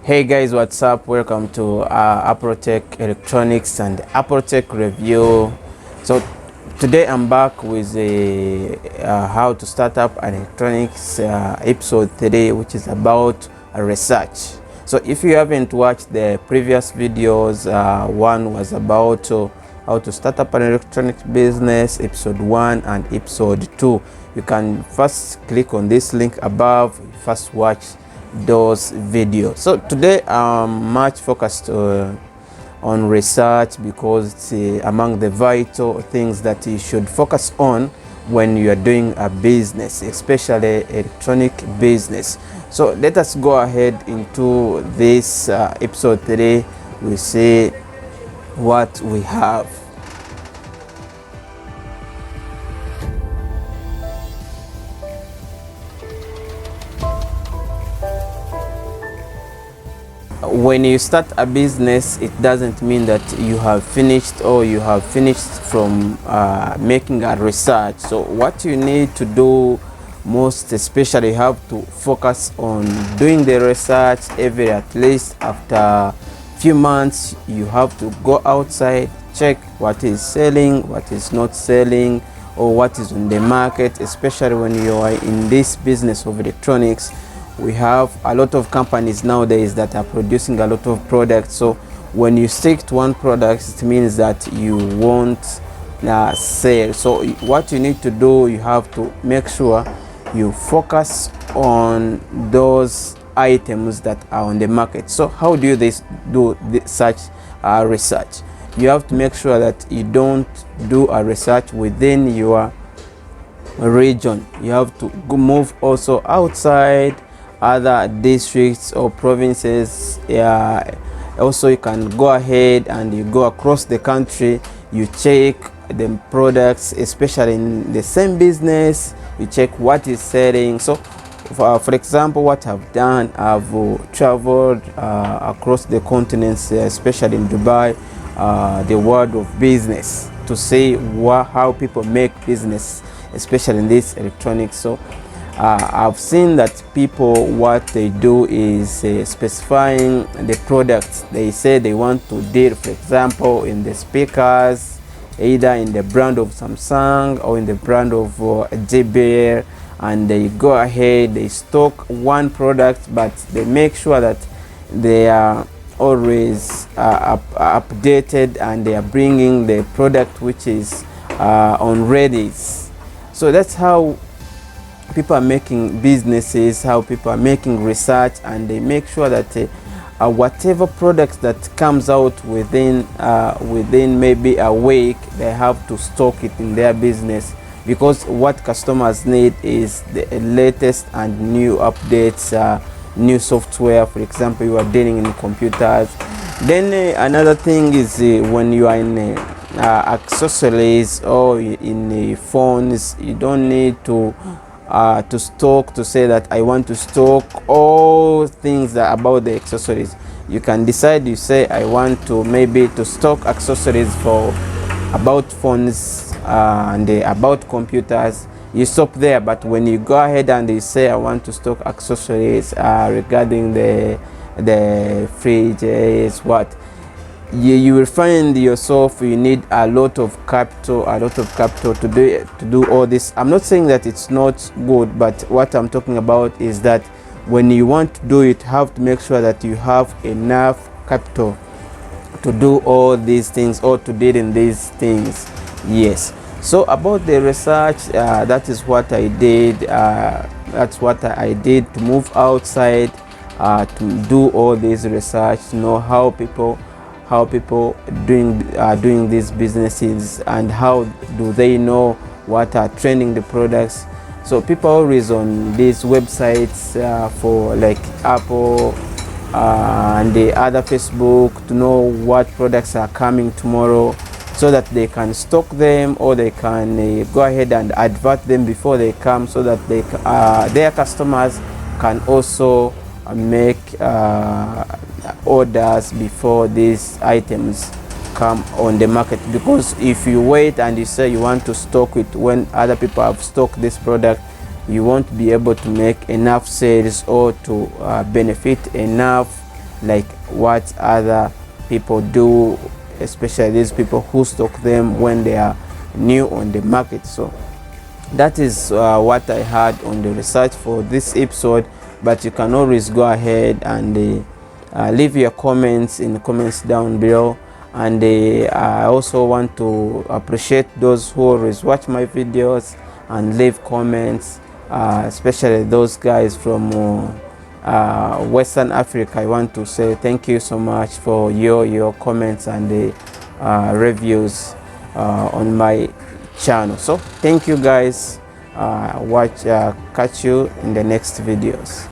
Hey guys, what's up? Welcome to Aprotech Electronics and Aprotech Review. So today I'm back with a how to start up an electronics episode 3, which is about research. So if you haven't watched the previous videos, one was about how to start up an electronics business, episode 1 and episode 2. You can first click on this link above, first watch those videos. So today I'm much focused on research because it's among the vital things that you should focus on when you are doing a business, especially electronic business. So let us go ahead into this episode 3. We see what we have. When you start a business, it doesn't mean that you have finished or you have finished from making a research. So what you need to do most especially, you have to focus on doing the research every, at least after few months. You have to go outside, check what is selling, what is not selling, or what is on the market, especially when you are in this business of electronics. We have a lot of companies nowadays that are producing a lot of products. So when you stick to one product, it means that you won't sell. So what you need to do, you have to make sure you focus on those items that are on the market. So how do you do such research? You have to make sure that you don't do a research within your region. You have to move also outside other districts or provinces. Also you can go ahead and you go across the country, you check the products, especially in the same business, you check what is selling. So for example, what I've done, I've traveled across the continents, especially in Dubai, the world of business, to see how people make business, especially in this electronics. So I've seen that people, what they do is specifying the products. They say they want to deal, for example, in the speakers, either in the brand of Samsung or in the brand of JBL, and they go ahead, they stock one product, but they make sure that they are always updated and they are bringing the product which is on ready. So that's how people are making businesses, how people are making research, and they make sure that whatever products that comes out within maybe a week, they have to stock it in their business, because what customers need is the latest and new updates, new software. For example, you are dealing in computers. Then another thing is when you are in accessories or in phones, you don't need to stock, to say that I want to stock all things that about the accessories. You can decide, you say I want to maybe to stock accessories for about phones and about computers. You stop there. But when you go ahead and you say I want to stock accessories regarding the fridges, what you will find yourself, you need a lot of capital to do all this. I'm not saying that it's not good, but what I'm talking about is that when you want to do it, you have to make sure that you have enough capital to do all these things or to deal in these things. Yes. So about the research, that is what I did. That's what I did, to move outside, to do all this research, to know how people doing these businesses, and how do they know what are trending the products. So people always on these websites for like Apple and the other Facebook, to know what products are coming tomorrow, so that they can stock them, or they can go ahead and advert them before they come, so that they their customers can also make orders before these items come on the market. Because if you wait and you say you want to stock it when other people have stocked this product, you won't be able to make enough sales or to benefit enough like what other people do, especially these people who stock them when they are new on the market. So that is what I had on the research for this episode, but you can always go ahead and leave your comments in the comments down below. And I also want to appreciate those who always watch my videos and leave comments, especially those guys from Western Africa. I want to say thank you so much for your comments and the reviews on my channel. So thank you guys. Catch you in the next videos.